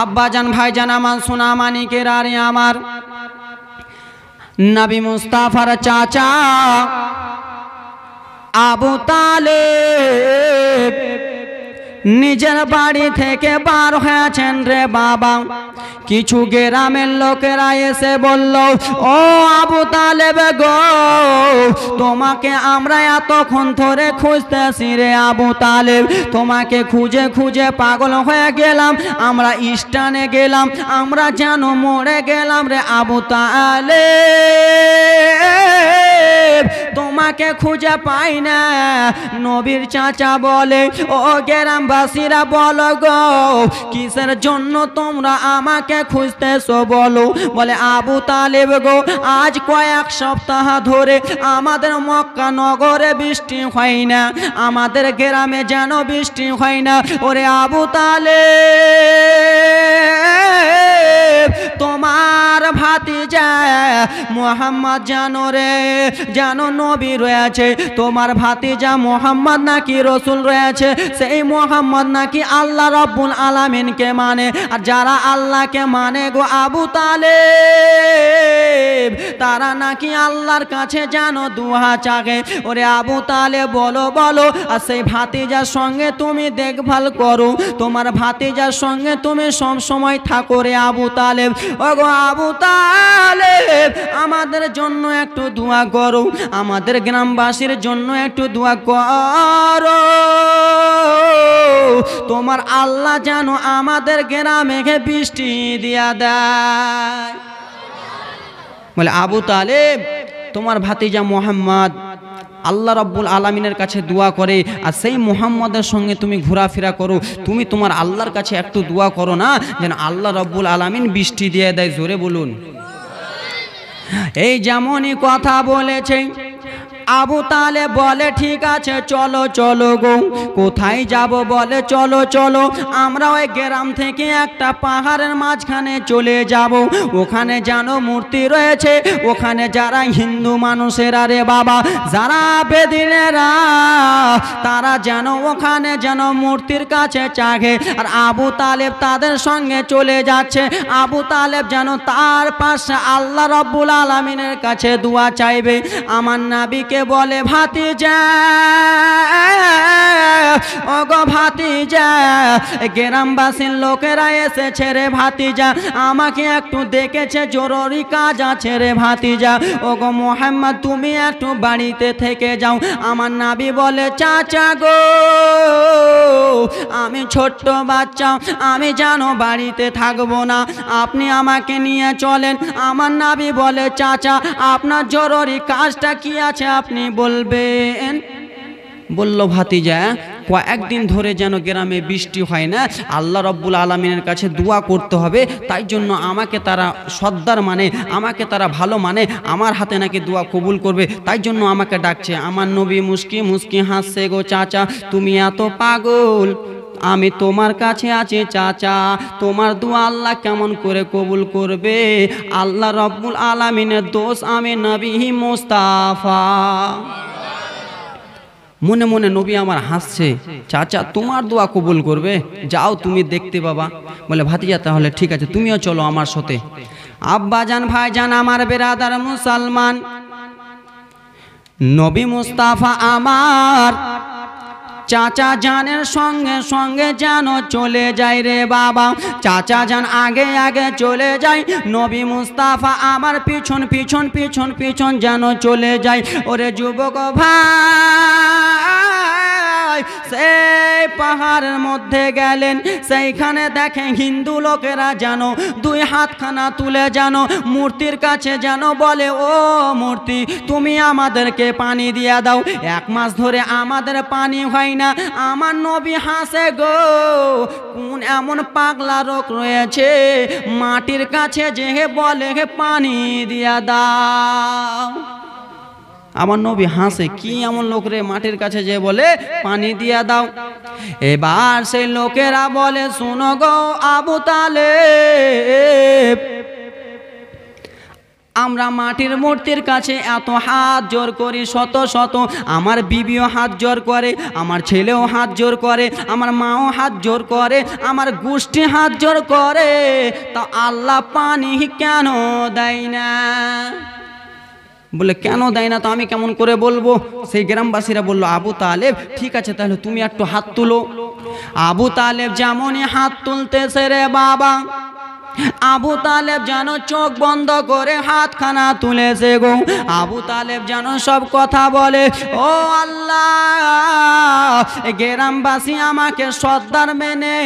আব্বাজান ভাইজান আমার সোনা মানিকের আরে আমার নবী মুস্তাফার চাচা আবু তালেব নিজের বাড়ি থেকে বার হয়েছেন রে বাবা। কিছু গ্রামের লোকেরা এসে বলল, ও আবু তালেব গো, তোমাকে আমরা এতক্ষণ ধরে খুঁজতেছি রে আবু তালেব, তোমাকে খুঁজে খুঁজে পাগল হয়ে গেলাম, আমরা স্টানে গেলাম, আমরা যেন মরে গেলাম রে আবু তালেব, তোমাকে খুঁজে পাই না। নবীর চাচা বলে, ও গ্রামবাসীরা বলো গো, কিসের জন্য তোমরা আমাকে খুঁজতেছো বলো। বলে, আবু তালেব গো, আজ কয়েক সপ্তাহ ধরে আমাদের মক্কা নগরে বৃষ্টি হয় না, আমাদের গ্রামে যেন বৃষ্টি হয় না। ওরে আবু তালেব, তোমার ভাতিজা মুহাম্মদ জানো রে, জানো নবী রয়েছে, তোমার ভাতিজা মুহাম্মদ নাকি রসুল রয়েছে, সেই মুহাম্মদ নাকি আল্লাহ রাব্বুল আলামিনকে মানে, আর যারা আল্লাহকে মানে গো আবু তালেব, তারা নাকি আল্লাহর কাছে জানো দুয়া চাগে। ওরে আবু তালেব বলো বলো, আর সেই ভাতিজার সঙ্গে তুমি দেখভাল করো, তোমার ভাতিজার সঙ্গে তুমি সব সময় থাকো রে আবু তালেব। ও গো আবু তালেব, আমাদের জন্য একটু দোয়া করো, আমাদের গ্রামবাসীর জন্য একটু দোয়া করো, তোমার আল্লাহ যেন আমাদের গ্রামে বৃষ্টি দিয়া দেয়। বলে, আবু তালেব, তোমার ভাতিজা মুহাম্মদ আল্লাহ রাব্বুল আলামিনের কাছে দোয়া করে, আর সেই মুহাম্মদের সঙ্গে তুমি ঘোরাফেরা করো, তুমি তোমার আল্লাহর কাছে একটু দোয়া করো না, যেন আল্লাহ রাব্বুল আলামিন বৃষ্টি দিয়ে দেয়। জোরে বলুন। এই যেমনই কথা বলেছে, আবু তালেব বলে, ঠিক আছে চলো চলো গো। কোথায় যাব? বলে, চলো চলো, আমরা ওই গ্রাম থেকে একটা পাহাড়ের মাঝখানে চলে যাব, ওখানে যেন মূর্তি রয়েছে, ওখানে যারা হিন্দু মানুষেরা রে বাবা, যারা বেদিনেরা, তারা যেন ওখানে যেন মূর্তির কাছে চাগে। আর আবু তালেব তাদের সঙ্গে চলে যাচ্ছে, আবু তালেব যেন তার পাশে আল্লাহ রাব্বুল আলামিনের কাছে দোয়া চাইবে। আমার নবীকে বলে, ভাতিজা, ও গো ভাতিজা, গ্রামবাসীর লোকেরা এসেছে রে ভাতিজা, আমাকে একটু দেখেছে, জরুরি কাজ আছে রে ভাতিজা। ও গো মুহাম্মদ, তুমি একটু বাড়িতে থেকে যাও। আমার নবী বলে, চাচা গো, আমি ছোট্ট বাচ্চা, আমি জানো বাড়িতে থাকবো না, আপনি আমাকে নিয়ে চলেন। আমার নবী বলে, চাচা আপনার জরুরি কাজটা কি আছে আপনি বলবেন। বলল, ভাতিজা, কয়েকদিন ধরে যেন গ্রামে বৃষ্টি হয় না, আল্লাহ রাব্বুল আলামিনের কাছে দোয়া করতে হবে, তাই জন্য আমাকে তারা সর্দার মানে, আমাকে তারা ভালো মানে, আমার হাতে নাকি দোয়া কবুল করবে, তাই জন্য আমাকে ডাকছে। আমার নবী মুস্কি মুস্কি হাসছে, গো চাচা তুমি এত পাগল, আমি তোমার কাছে আছি চাচা, তোমার দোয়া আল্লাহ কেমন করে কবুল করবে? আল্লাহ রাব্বুল আলামিনের দোষ, আমি নবী মুস্তাফা। মনে মনে নবী আমার হাসছে, চাচা তোমার দোয়া কবুল করবে, যাও তুমি দেখতে বাবা। বলে, ভাতিজা তাহলে ঠিক আছে, তুমিও চলো আমার সাথে। আব্বাজান ভাইজান আমার বেরাদার মুসলমান, নবী মুস্তাফা আমার চাচা জানের সঙ্গে সঙ্গে যেন চলে যায় রে বাবা। চাচা জান আগে আগে চলে যায়, নবী মুস্তাফা আমার পিছন পিছন পিছন পিছন যেন চলে যায়। ওরে যুবক ভাই, সেই পাহাড়ের মধ্যে গেলেন, সেইখানে দেখেন হিন্দু লোকেরা যেন দুই হাতখানা তুলে যেন মূর্তির কাছে যেন বলে, ও মূর্তি তুমি আমাদেরকে পানি দিয়ে দাও, 1 মাস ধরে আমাদের পানি হয় না। আমার নবী হাসে গো, কোন এমন পাগলা রোগ রয়েছে, মাটির কাছে যে বলে পানি দিয়া দাও। আমার নবী হাসে, কি এমন লোক রে মাটির কাছে যে বলে পানি দিয়া দাও। এবার সেই লোকেরা বলে, শোনো গো আবু তালেব, আমরা মাটির মূর্তির কাছে এত হাত জোর করি, শত শত, আমার বিবিও হাত জোর করে, আমার ছেলেও হাত জোর করে, আমার মাও হাত জোর করে, আমার গোষ্ঠী হাত জোর করে, তা আল্লাহ পানি কেন দেয় না? বলে কেন দেয় না তো আমি কেমন করে বলবো? সেই গ্রামবাসীরা বলল, আবু তালেব ঠিক আছে তাহলে তুমি একটু হাত তুলো। আবু তালেব যেমনই হাত তুলতেছে রে বাবা, আবু তালেব যেন চোখ বন্ধ করে হাতখানা তুলেছে গো। আবু তালেব যেন সব কথা বলে, ও আল্লাহ, গ্রামবাসী আমাকে সর্দার মেনে,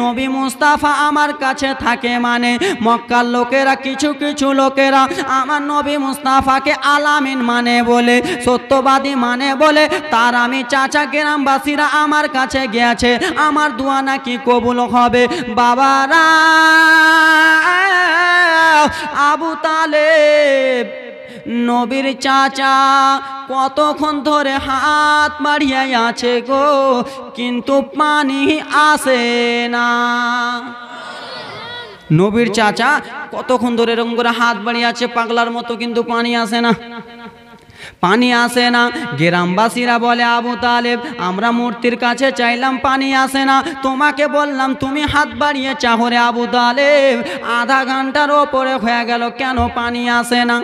নবী মুস্তাফা আমার কাছে থাকে মানে, মক্কার লোকেরা কিছু কিছু লোকেরা আমার নবী মুস্তাফাকে আলামিন মানে বলে, সত্যবাদী মানে বলে, তার আমি চাচা গ্রামবাসীরা আমার কাছে গিয়েছে, আমার দোয়া নাকি কবুল হবে। বাবারা, আবু তালেব নবীর চাচা কতক্ষণ ধরে হাত বাড়িয়ে আছে গো, কিন্তু পানি আসে না। নবীর চাচা কতক্ষণ ধরে এরকম করে হাত বাড়িয়ে আছে পাগলার মতো, কিন্তু পানি আসে না, পানি আসে না। গ্রামবাসীরা বলে, আবু তালেব আমরা মূর্তির কাছে চাইলাম পানি আসে না, তোমাকে বললাম তুমি হাত বাড়িয়ে চাহো রে আবু তালেব, আধা ঘন্টার ওপরে হয়ে গেল, কেন পানি আসে না?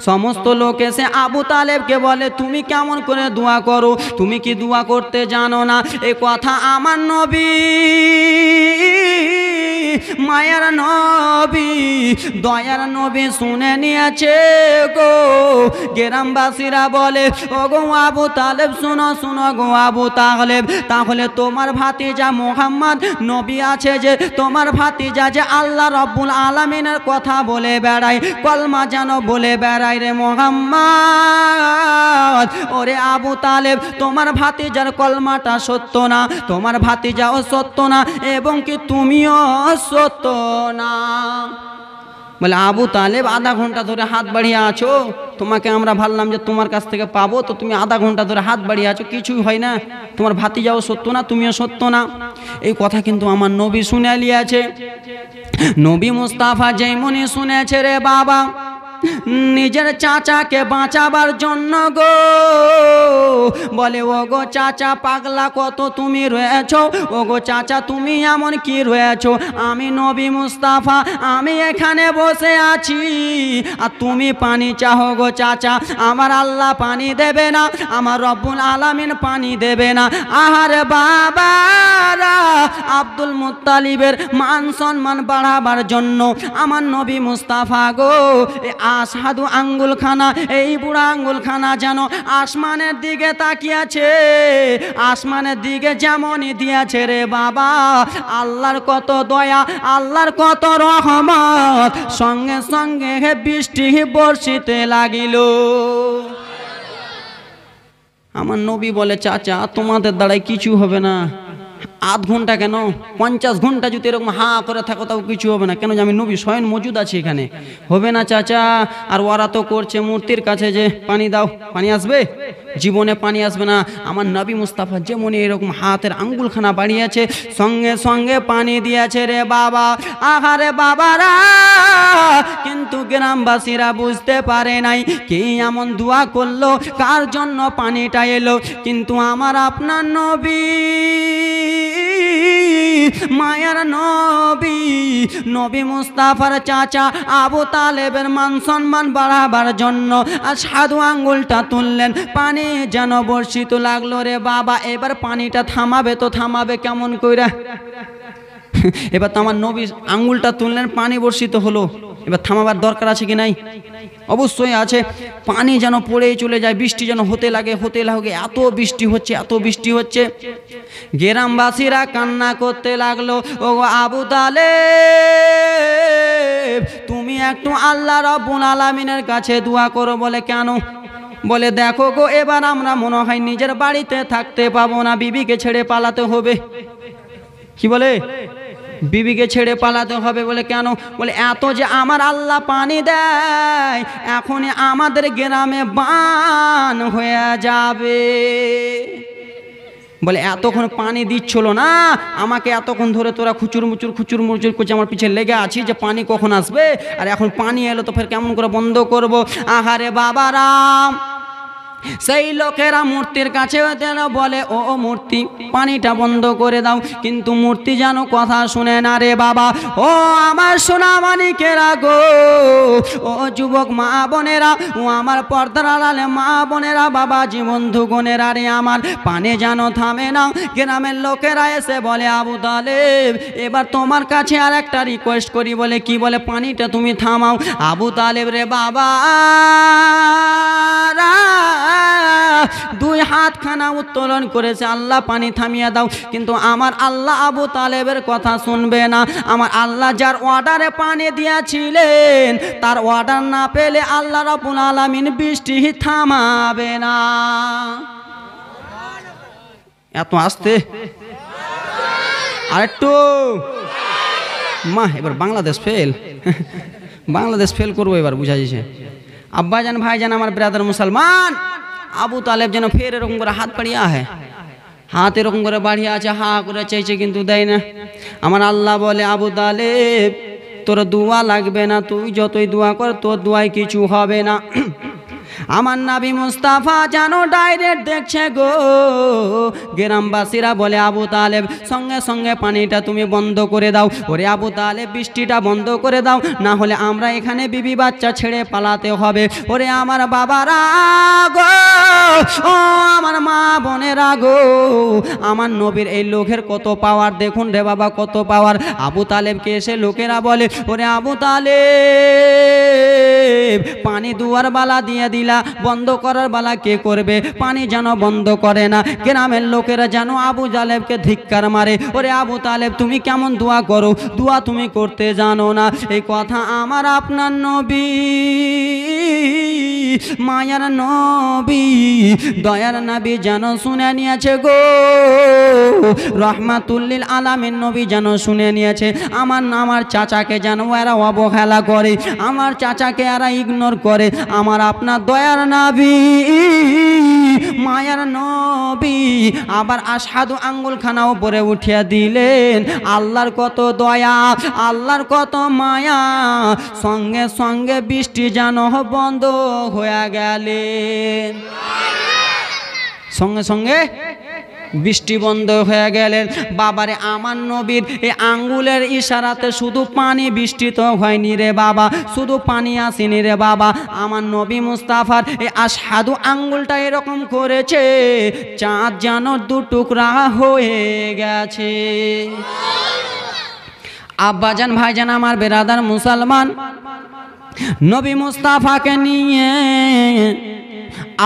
সমস্ত লোক এসে আবু তালেবকে বলে, তুমি কেমন করে দোয়া করো, তুমি কি দোয়া করতে জানো না? এই কথা আমার নবী, মায়ার নবী, দয়ার নবী শুনে নিয়েছে গো। গ্রামবাসীরা বলে, ও গো আবু তালেব শুনো শুনো গো আবু তালেব, তাহলে তোমার ভাতিজা মুহাম্মদ নবী আছে যে, তোমার ভাতিজা যে আল্লাহ রব্বুল আলামিনের কথা বলে বেড়ায়, কলমা যেন বলে বেড়ায় রে মুহাম্মদ, ওরে আবু তালেব তোমার ভাতিজার কলমাটা সত্য না, তোমার ভাতিজাও সত্য না, এবং কি তুমিও সত্য না। বলে, আবু তালেব আধা ঘন্টা ধরে হাত বাড়িয়ে আছো, তোমাকে আমরা ভাবলাম যে তোমার কাছ থেকে পাবো, তো তুমি আধা ঘন্টা ধরে হাত বাড়িয়ে আছো, কিছুই হয় না, তোমার ভাতিজাও সত্য না, তুমিও সত্য না। এই কথা কিন্তু আমার নবী শুনে লিয়েছে। নবী মুস্তাফা যেমনি শুনেছে রে বাবা, নিজের চাচাকে বাঁচাবার জন্য গো বলে, ও গো চাচা পাগলা কত তুমি রয়েছো, ও গো চাচা তুমি এমন কি রয়েছো, আমি নবী মুস্তাফা আমি এখানে বসে আছি, আর তুমি পানি চাহো গো চাচা, আমার আল্লাহ পানি দেবে না, আমার রব্বুল আলামিন পানি দেবে না। আহারে বাবারা, আব্দুল মুত্তালিবের মান সম্মান বাড়াবার জন্য আমার নবী মুস্তাফা গো আসাদু আঙ্গুলখানা, এই বুড়া আঙ্গুলখানা যেন আসমানের দিকে তাকিয়েছে, আসমানের দিকে যেমনই দিয়েছে রে বাবা, আল্লাহর কত দয়া, আল্লাহর কত রহমত, সঙ্গে সঙ্গে বৃষ্টি বর্ষিতে লাগিল। আমার নবী বলে, চাচা তোমাদের দ্বারাই কিছু হবে না, আধ ঘন্টা কেন 50 ঘন্টা যদি এরকম হা করে থাকো তাও কিছু হবে না, কেন যে আমি নবী স্বয়ং মজুদ আছি এখানে, হবে না চাচা। আর ওরা তো করছে মূর্তির কাছে যে পানি দাও, পানি আসবে, জীবনে পানি আসবে না। আমার নবী মুস্তাফা যেমনই এরকম হাতের আঙ্গুলখানা বাড়িয়েছে, সঙ্গে সঙ্গে পানি দিয়েছে রে বাবা। আহারে বাবারা, কিন্তু গ্রামবাসীরা বুঝতে পারে নাই কি এমন দোয়া করলো, কার জন্য পানিটা এলো, কিন্তু আমার আপনার নবী, মায়ার নবী, নবী মুস্তাফার চাচা আবু তালেবের মান সম্মান বাড়াবার জন্য সাধু আঙ্গুলটা তুললেন, পানি যেন বর্ষিত লাগলো রে বাবা। এবার পানিটা থামাবে তো থামাবে কেমন কইরা? এবার তো আমার নবী আঙ্গুলটা তুললেন, পানি বর্ষিত হলো, এবার থামাবার দরকার আছে কি নাই? অবশ্যই আছে। পানি যেন পড়েই চলে যায়, বৃষ্টি যেন হতে লাগে, এত বৃষ্টি হচ্ছে, এত বৃষ্টি হচ্ছে। গ্রামবাসীরা কান্না করতে লাগলো, ও আবু তালেব তুমি একটু আল্লাহ রাব্বুল আলামিনের কাছে দোয়া করো। বলে কেন? বলে দেখো গো, এবার আমরা মনে হয় নিজের বাড়িতে থাকতে পাবো না, বিবিকে ছেড়ে পালাতে হবে। কি বলে? বিবিকে ছেড়ে পালাতে হবে। বলে কেন? বলে এত যে আমার আল্লাহ পানি দেয়, এখনই আমাদের গ্রামে বান হয়ে যাবে। বলে এতক্ষণ পানি দিচ্ছিল না, আমাকে এতক্ষণ ধরে তোরা খুচুর মুচুর করছে, আমার পিছে লেগে আছি যে পানি কখন আসবে, আর এখন পানি এলো তো ফের কেমন করে বন্ধ করব। আহারে বাবারাম, সেই লোকেরা মূর্তির কাছে বলে ও মূর্তি পানিটা বন্ধ করে দাও, কিন্তু মূর্তি যেন কথা শুনে না রে বাবা। ও আমার সোনা মানিকেরা গো, ও যুবক মা বোনেরা, ও আমার পর্দার আড়ালে মা বোনেরা, বাবা বন্ধু গণেরা রে আমার, পানি যেন থামে না। গ্রামের লোকেরা এসে বলে আবু তালেব এবার তোমার কাছে আর একটা রিকোয়েস্ট করি। বলে কি? বলে পানিটা তুমি থামাও। আবু তালেব রে বাবা দুই হাতখানা উত্তোলন করেছে, আল্লাহ পানি থামিয়ে দাও, কিন্তু আমার আল্লাহ আবু তালেবের কথা শুনবে না। আমার আল্লাহ যার অর্ডারে পানি দিয়েছিলেন তার অর্ডার না পেলে আল্লাহ রাব্বুল আলামিন বৃষ্টি থামাবে না। এত আসতে আরেকটু মা, এবার বাংলাদেশ ফেল, বাংলাদেশ ফেল করবো এবার, বুঝা যাচ্ছে। আব্বাজান ভাইজান আমার ব্রাদার মুসলমান, আবু তালেব যেন ফের এরকম করে হাত বাড়িয়ে হাত এরকম করে বাড়িয়ে আছে, হা করে চাইছে কিন্তু দেয় না। আমার আল্লাহ বলে আবু তালেব তোর দোয়া লাগবে না, তুই যতই দোয়া কর তোর দোয়ায় কিছু হবে না। আমার নবী মুস্তাফা জানো ডাইরেক্ট দেখছে গো। গ্রামবাসীরা বলে আবু তালেব সঙ্গে সঙ্গে পানিটা তুমি বন্ধ করে দাও। ওরে আবু তালেব বৃষ্টিটা বন্ধ করে দাও, না হলে আমরা এখানে বিবি বাচ্চা ছেড়ে পালাতে হবে। ওরে আমার বাবারা গো, ও আমার মা বোনেরা গো, আমার নবীর এই লোকের কত পাওয়ার দেখুন রে বাবা, কত পাওয়ার। আবু তালেবকে এসে লোকেরা বলে ওরে আবু তালেব পানি দুয়ার বালা দিয়ে দিলা, বন্ধ করার বালা কে করবে? পানি যেন বন্ধ করে না। গ্রামের লোকেরা যেন আবু তালেবকে ধিক্কার মারে, ওরে আবু তালেব তুমি কেমন দোয়া করো, দোয়া তুমি করতে জানো না। এই কথা আমার আপনার নবী, মায়ার নবী, দয়ার নবী যেন শুনে নিয়েছে গো। রহমাতুল্লিল আলামিন নবী যেন শুনে নিয়েছে। আমার চাচাকে যেন এরা অবহেলা করে, আমার চাচাকে এরা ইগনোর করে। আমার আপনার দয়ার নবী, মায়ার নবী আবার আশহাদু আঙ্গুলখানা উপরে উঠিয়ে দিলেন। আল্লাহর কত দয়া, আল্লাহর কত মায়া, সঙ্গে সঙ্গে বৃষ্টি যেন বন্ধ হয়ে গেলেন। সঙ্গে সঙ্গে বৃষ্টি বন্ধ হয়ে গেলেন। বাবারে আমার নবীর এই আঙ্গুলের ইশারাতে শুধু পানি বৃষ্টি তো হয়নি রে বাবা, শুধু পানি আসেনি রে বাবা। আমার নবী মুস্তাফার এই আশহাদু আঙ্গুলটা এরকম করেছে, চাঁদ যেন দু টুকরা হয়ে গেছে। আব্বাজান ভাইজান আমার বেরাদার মুসলমান, নবী মুস্তাফাকে নিয়ে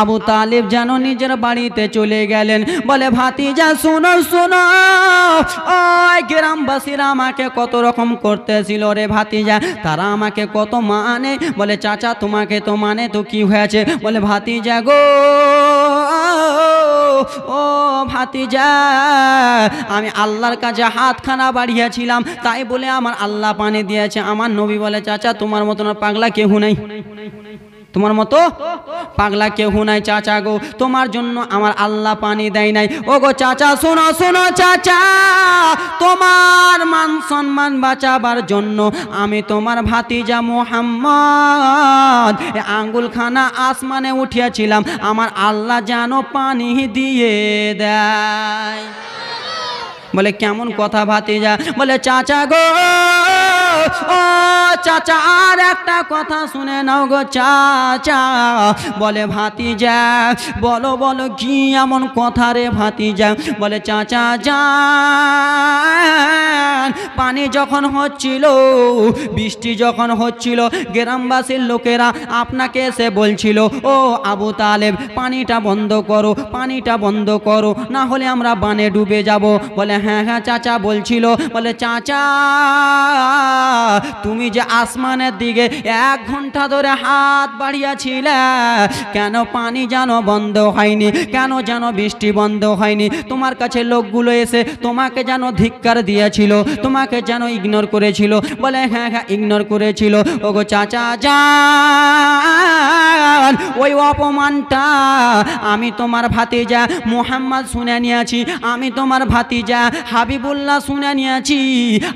আবু তালেব যেন নিজের বাড়িতে চলে গেলেন। বলে ভাতিজা শোনো শোনো, ওই গ্রামবাসীরা আমাকে কত রকম করতেছিল রে ভাতিজা, তারা আমাকে কত মানে। বলে চাচা তোমাকে তো মানে তো কি হয়েছে? বলে ভাতিজা গো, ও ভাতিজা আমি আল্লাহর কাছে হাতখানা বাড়িয়েছিলাম, তাই বলে আমার আল্লাহ পানি দিয়েছে। আমার নবী বলে চাচা তোমার মতন পাগলা কেউ নাই, তোমার মতো পাগলা কেউ নাই চাচা গো, তোমার জন্য আমার আল্লাহ পানি দেয় নাই। ও গো চাচা শোনো শোনো চাচা, তোমার মান সম্মান বাঁচাবার জন্য আমি তোমার ভাতিজা মুহাম্মদ আঙ্গুলখানা আসমানে উঠিয়েছিলাম, আমার আল্লাহ যেন পানি দিয়ে দেয়। বলে কেমন কথা ভাতিজা? বলে চাচা গো, ও চাচা আর একটা কথা শুনে নাও গো চাচা। বলে ভাতিজা বলো বলো কি এমন কথা রে ভাতিজা? বলে চাচা যান, পানি যখন হচ্ছিল, বৃষ্টি যখন হচ্ছিল, গ্রামবাসীর লোকেরা আপনাকে এসে বলছিল ও আবু তালেব পানিটা বন্ধ করো, পানিটা বন্ধ করো, না হলে আমরা বানে ডুবে যাব। বলে হ্যাঁ হ্যাঁ চাচা বলছিল। বলে চাচা তুমি যে আসমানের দিকে 1 ঘন্টা ধরে হাত বাড়িয়েছিলে, কেন পানি যেন বন্ধ হয়নি, কেন যেন বৃষ্টি বন্ধ হয়নি? তোমার কাছে লোকগুলো এসে তোমাকে যেন ধিক্কার দিয়েছিল, তোমাকে যেন ইগনোর করেছিল। বলে হ্যাঁ হ্যাঁ ইগনোর করেছিল। ওগো চাচা যান, ওই অপমানটা আমি তোমার ভাতিজা মুহাম্মদ শুনে নিয়েছি, আমি তোমার ভাতিজা হাবিবুল্লাহ শুনে নিয়েছি।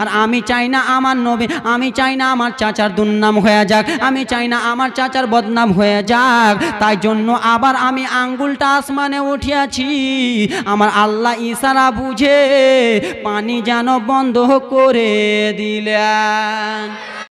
আর আমি চাই না আমার নবী, আমি চাই না আমার চাচার দুর্নাম হয়ে যাক, আমি চাই না আমার চাচার বদনাম হয়ে যাক। তাই জন্য আবার আমি আঙ্গুলটা আসমানে উঠিয়াছি, আমার আল্লাহ ইশারা বুঝে পানি যেন বন্ধ করে দিলেন।